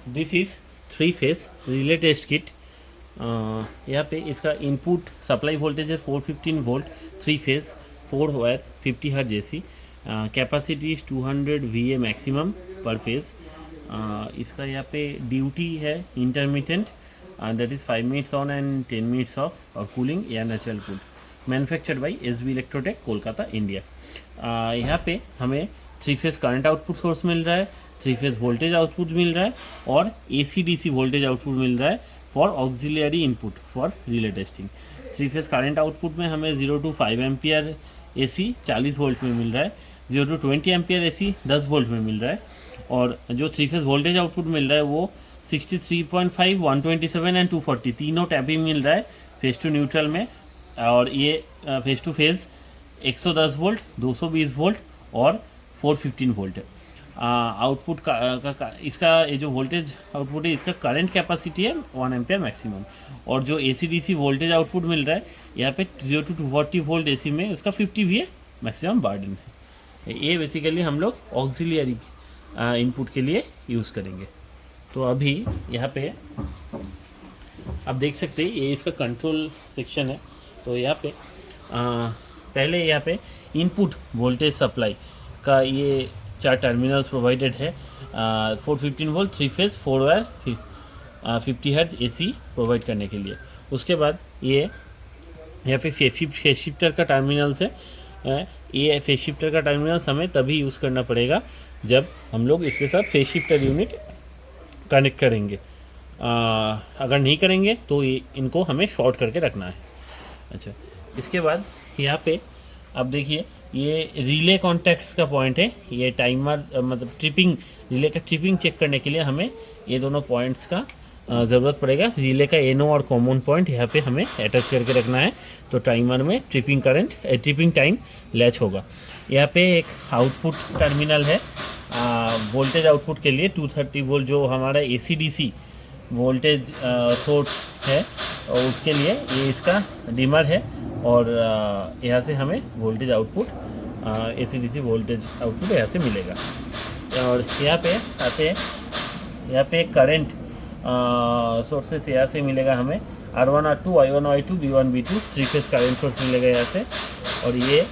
This is 3 phase relay test kit. यहाँ पे इसका इनपुट सप्लाई वोल्टेज है 415 volt, 3 phase 4 wire 50 hertz AC। Capacity is 200 VA maximum per phase. इसका यहाँ पे ड्यूटी है intermediate, that is 5 minutes on and 10 minutes off, और cooling या natural cool. Manufactured by SB Electrotech Kolkata India. यहाँ पे हमें 3 फेज करंट आउटपुट सोर्स मिल रहा है, 3 फेज वोल्टेज आउटपुट मिल रहा है और AC/DC वोल्टेज आउटपुट मिल रहा है for auxiliary input for relay testing. 3 phase current output में हमें 0 to 5 एम्पियर AC 40 वोल्ट में मिल रहा है, 0 to 20 एम्पियर AC 10 वोल्ट में मिल रहा है, और जो 3 फेज वोल्टेज आउटपुट मिल रहा है वो 63.5, 127 एंड 240 तीनों टैपिंग मिल रहा है फेज टू न्यूट्रल में। और ये phase two phase 110 volt, 220 volt और 415 वोल्ट है। आउटपुट का इसका ये जो वोल्टेज आउटपुट है इसका करंट कैपेसिटी है 1 एम्पियर मैक्सिमम, और जो AC/DC वोल्टेज आउटपुट मिल रहा है यहाँ पे 0 to 240 वोल्ट AC में उसका 50 VA मैक्सिमम बर्डन है। ये बेसिकली हम लोग ऑक्सिलियरी इनपुट के लिए यूज़ करेंगे। तो अभी यहाँ पे आप देख सकते हैं ये इसका कंट्रोल सेक्शन है। तो यहाँ पे पहले यहाँ पे इनपुट वोल्टेज सप्लाई का ये 4 टर्मिनल्स प्रोवाइडेड है। 415 volt 3 phase 4 wire 50 hertz AC provide करने के लिए। उसके बाद ये यहाँ पे फेज शिफ्टर का टर्मिनल्स है। ये फेज शिफ्टर का टर्मिनल्स हमें तभी यूज़ करना पड़ेगा जब हम लोग इसके साथ फेज शिफ्टर यूनिट कनेक्ट करेंगे। अगर नहीं करेंगे तो इनको हमें शॉर्ट करके रखना है। अच्छा, इसके बाद यहाँ पे अब देखिए ये रिले कॉन्टैक्ट्स का पॉइंट है। ये टाइमर मतलब ट्रिपिंग, रिले का ट्रिपिंग चेक करने के लिए हमें ये दोनों पॉइंट्स का ज़रूरत पड़ेगा। रिले का NO और कॉमन पॉइंट यहाँ पे हमें अटैच करके रखना है, तो टाइमर में ट्रिपिंग टाइम लैच होगा। यहाँ पे एक आउटपुट टर्मिनल है वोल्टेज आउटपुट के लिए 230 वोल्ट, जो हमारा AC/DC वोल्टेज सोर्स है और उसके लिए ये इसका डिमर है, और यहाँ से हमें voltage output AC/DC voltage output यहाँ से मिलेगा। और यहाँ पे आते हैं, यहाँ पे करंट सोर्सेस यहाँ से मिलेगा हमें R1 R2 I1 I2 B1 B2 3 phase current source मिलेगा यहाँ से, और ये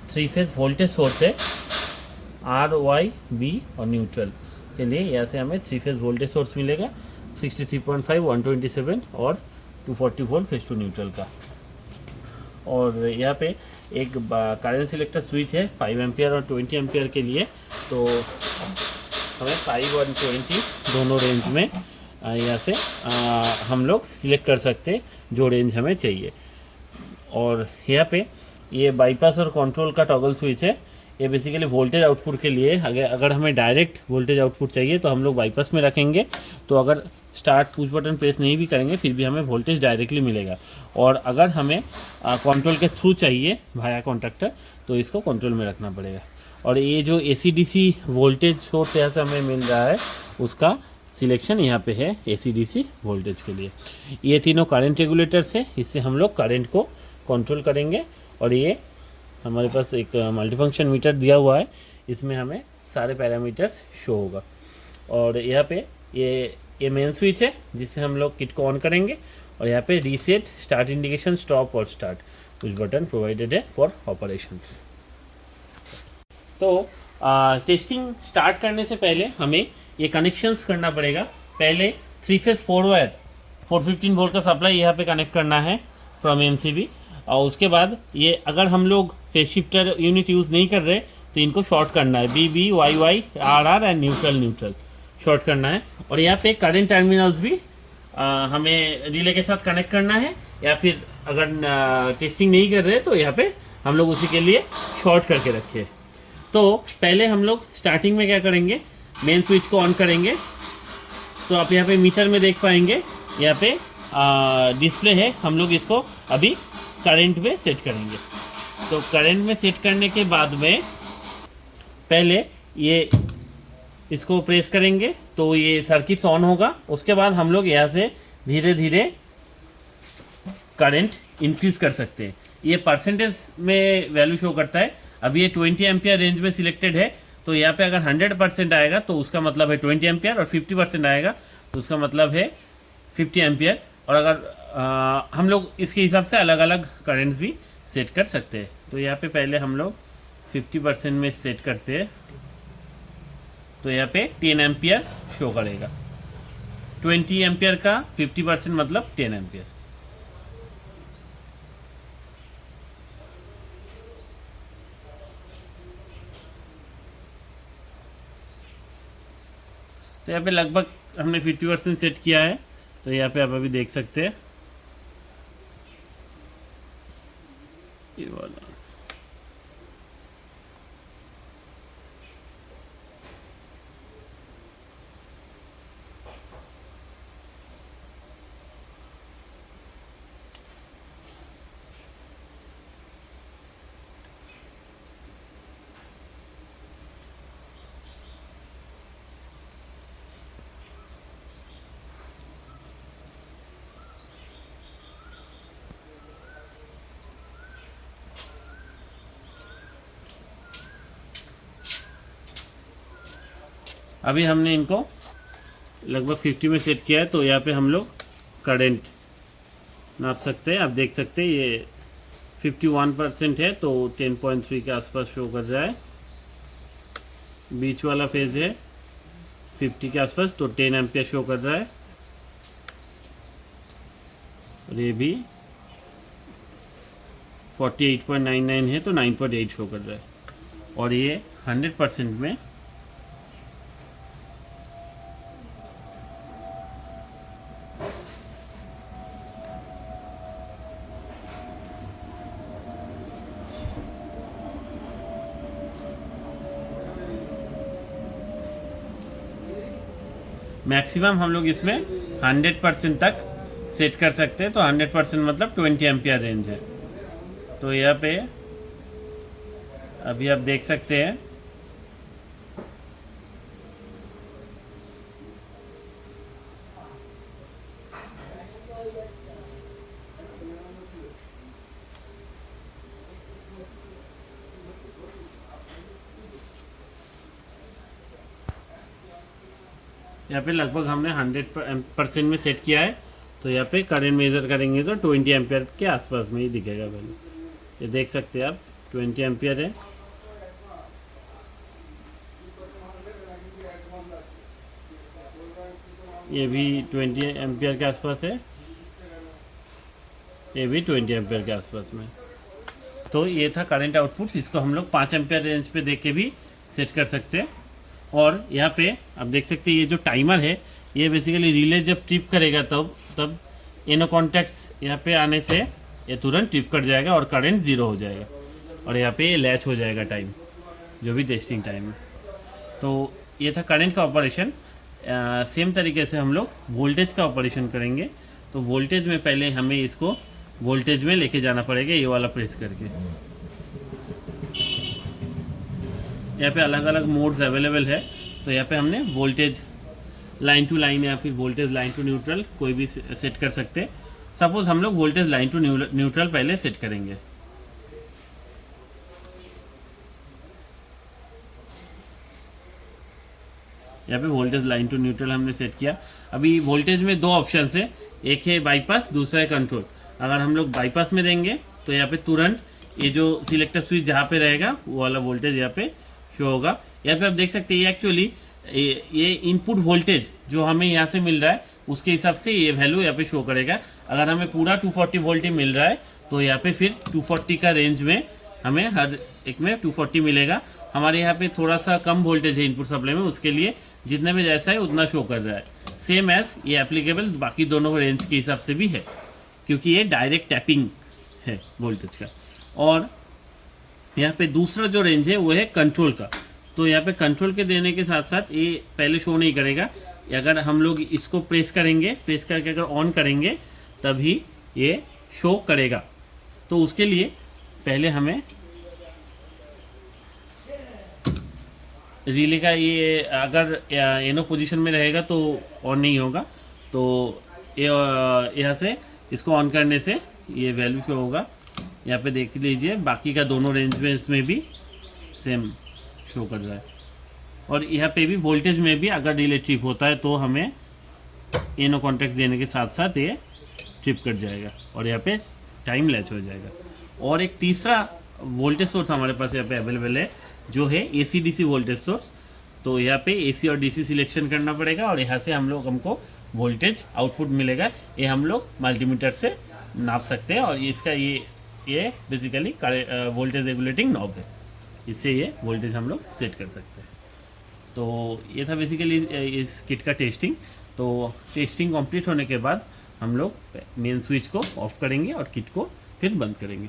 3 फेज वोल्टेज सोर्स है RY B और न्यूट्रल के लिए। यहाँ से हमें 3 फेज वोल्टेज सोर्स मिलेगा 63.5, 127 और 240 वोल्ट फेज टू न्यूट्रल का। और यहाँ पे एक करंट सिलेक्टर स्विच है 5 एम्पियर और 20 एम्पियर के लिए, तो हमें 5 और 20 दोनों रेंज में यहाँ से हम लोग सिलेक्ट कर सकते हैं जो रेंज हमें चाहिए। और यहाँ पे ये बाईपास और कंट्रोल का टॉगल स्विच है। ये बेसिकली वोल्टेज आउटपुट के लिए, अगर हमें डायरेक्ट वोल्टेज आउटपुट चाहिए तो हम लोग बाईपास में रखेंगे, तो अगर स्टार्ट पुश बटन प्रेस नहीं भी करेंगे फिर भी हमें वोल्टेज डायरेक्टली मिलेगा। और अगर हमें कंट्रोल के थ्रू चाहिए वाया कॉन्टैक्टर तो इसको कंट्रोल में रखना पड़ेगा। और ये जो AC/DC वोल्टेज सोर्स यहाँ से हमें मिल रहा है उसका सिलेक्शन यहाँ पे है AC/DC वोल्टेज के लिए। ये तीनों करंट रेगुलेटर्स है, इससे हम लोग करंट को कंट्रोल करेंगे। और ये हमारे पास एक मल्टीफंक्शन मीटर दिया हुआ है, इसमें हमें सारे पैरामीटर्स शो होगा। और यहाँ पे ये मेन स्विच है जिससे हम लोग किट को ऑन करेंगे, और यहाँ पे रीसेट, स्टार्ट इंडिकेशन, स्टॉप और स्टार्ट कुछ बटन प्रोवाइडेड है फॉर ऑपरेशंस। तो टेस्टिंग स्टार्ट करने से पहले हमें ये कनेक्शंस करना पड़ेगा। पहले 3 फेज 4 वायर 415 वोल्ट का सप्लाई यहाँ पे कनेक्ट करना है फ्रॉम MCB, और उसके बाद ये अगर हम लोग फेज शिफ्टर यूनिट यूज़ नहीं कर रहे तो इनको शॉर्ट करना है, BB YY RR and neutral short करना है। और यहाँ पे करंट टर्मिनल्स भी हमें रिले के साथ कनेक्ट करना है, या फिर अगर टेस्टिंग नहीं कर रहे तो यहाँ पे हम लोग उसी के लिए शॉर्ट करके रखे। तो पहले हम लोग स्टार्टिंग में क्या करेंगे, मेन स्विच को ऑन करेंगे। तो आप यहाँ पे मीटर में देख पाएंगे, यहाँ पे डिस्प्ले है, हम लोग इसको अभी करंट में सेट करेंगे। तो करंट में सेट करने के बाद में पहले ये इसको प्रेस करेंगे तो ये सर्किट्स ऑन होगा। उसके बाद हम लोग यहाँ से धीरे धीरे करंट इंक्रीज़ कर सकते हैं। ये परसेंटेज में वैल्यू शो करता है। अभी ये 20 एम्पियर रेंज में सिलेक्टेड है, तो यहाँ पे अगर 100% आएगा तो उसका मतलब है 20 एम्पियर, और 50% आएगा तो उसका मतलब है 50 एम्पियर। और अगर हम लोग इसके हिसाब से अलग अलग करेंट्स भी सेट कर सकते हैं। तो यहाँ पे पहले हम लोग 50% में सेट करते हैं, तो यहाँ पे 10 एम्पियर शो करेगा। 20 एम्पियर का 50% मतलब 10 एम्पियर। तो यहाँ पे लगभग हमने 50% सेट किया है। तो यहाँ पे आप अभी देख सकते हैं ये वाला। अभी हमने इनको लगभग 50 में सेट किया है। तो यहाँ पे हम लोग करंट नाप सकते हैं। आप देख सकते हैं ये 51% है, तो 10.3 के आसपास शो कर रहा है। बीच वाला फेज है 50 के आसपास, तो 10 एम्पियर शो कर रहा है। और ये भी 48.99 है, तो 9.8 शो कर रहा है। और ये 100% में मैक्सिमम हम लोग इसमें 100% तक सेट कर सकते हैं। तो 100% मतलब 20 एम्पियर रेंज है। तो यहाँ पे अभी आप देख सकते हैं यहाँ पे लगभग हमने 100% में सेट किया है। तो यहाँ पे करंट मेज़र करेंगे तो 20 एम्पियर के आसपास में ही दिखेगा वैल्यू। ये देख सकते हैं आप 20 एम्पियर है। ये भी 20 एम्पियर के आसपास है, ये भी 20 एम्पियर के आसपास में। तो ये था करंट आउटपुट। इसको हम लोग 5 एम्पियर रेंज पे देख के भी सेट कर सकते हैं। और यहाँ पे आप देख सकते हैं ये जो टाइमर है ये बेसिकली रिले जब ट्रिप करेगा तब इनो कॉन्टैक्ट्स यहाँ पे आने से ये तुरंत ट्रिप कर जाएगा और करंट ज़ीरो हो जाएगा। और यहाँ पे ये लैच हो जाएगा टाइम, जो भी टेस्टिंग टाइम है। तो ये था करंट का ऑपरेशन। सेम तरीके से हम लोग वोल्टेज का ऑपरेशन करेंगे। तो वोल्टेज में पहले हमें इसको वोल्टेज में लेके जाना पड़ेगा, ये वाला प्रेस करके। यहाँ पे अलग अलग मोड्स अवेलेबल है। तो यहाँ पे हमने वोल्टेज लाइन टू लाइन या फिर वोल्टेज लाइन टू न्यूट्रल कोई भी सेट कर सकते हैं। सपोज हम लोग वोल्टेज लाइन टू न्यूट्रल पहले सेट करेंगे। यहाँ पे वोल्टेज लाइन टू न्यूट्रल हमने सेट किया। अभी वोल्टेज में दो ऑप्शन है, एक है बाईपास, दूसरा है कंट्रोल। अगर हम लोग बाईपास में देंगे तो यहाँ पे तुरंत ये जो सिलेक्टर स्विच जहाँ पे रहेगा वो वाला वोल्टेज यहाँ पे शो होगा। यहाँ पे आप देख सकते हैं एक्चुअली ये इनपुट वोल्टेज जो हमें यहाँ से मिल रहा है उसके हिसाब से ये वैल्यू यहाँ पे शो करेगा। अगर हमें पूरा 240 वोल्ट ही मिल रहा है तो यहाँ पे फिर 240 का रेंज में हमें हर एक में 240 मिलेगा। हमारे यहाँ पे थोड़ा सा कम वोल्टेज है इनपुट सप्लाई में, उसके लिए जितने में जैसा है उतना शो कर रहा है। सेम एज ये एप्लीकेबल बाकी दोनों रेंज के हिसाब से भी है, क्योंकि ये डायरेक्ट टैपिंग है वोल्टेज का। और यहाँ पे दूसरा जो रेंज है वो है कंट्रोल का। तो यहाँ पे कंट्रोल के देने के साथ साथ ये पहले शो नहीं करेगा। अगर हम लोग इसको प्रेस करेंगे, प्रेस करके अगर ऑन करेंगे तभी ये शो करेगा। तो उसके लिए पहले हमें रिले का ये अगर एनो पोजीशन में रहेगा तो ऑन नहीं होगा। तो यहाँ से इसको ऑन करने से ये वैल्यू शो होगा। यहाँ पे देख लीजिए बाकी का दोनों रेंज में इसमें भी सेम शो कर रहा है। और यहाँ पे भी वोल्टेज में भी अगर रिले ट्रिप होता है तो हमें एनो कॉन्टैक्ट देने के साथ साथ ये ट्रिप कट जाएगा और यहाँ पे टाइम लैच हो जाएगा। और एक तीसरा वोल्टेज सोर्स हमारे पास यहाँ पे अवेलेबल है जो है AC DC वोल्टेज सोर्स। तो यहाँ पे AC और DC सिलेक्शन करना पड़ेगा और यहाँ से हमको वोल्टेज आउटपुट मिलेगा। ये हम लोग मल्टीमीटर से नाप सकते हैं और इसका ये बेसिकली वोल्टेज रेगुलेटिंग नॉब है, इससे ये वोल्टेज हम लोग सेट कर सकते हैं। तो ये था बेसिकली इस किट का टेस्टिंग। तो टेस्टिंग कंप्लीट होने के बाद हम लोग मेन स्विच को ऑफ करेंगे और किट को फिर बंद करेंगे।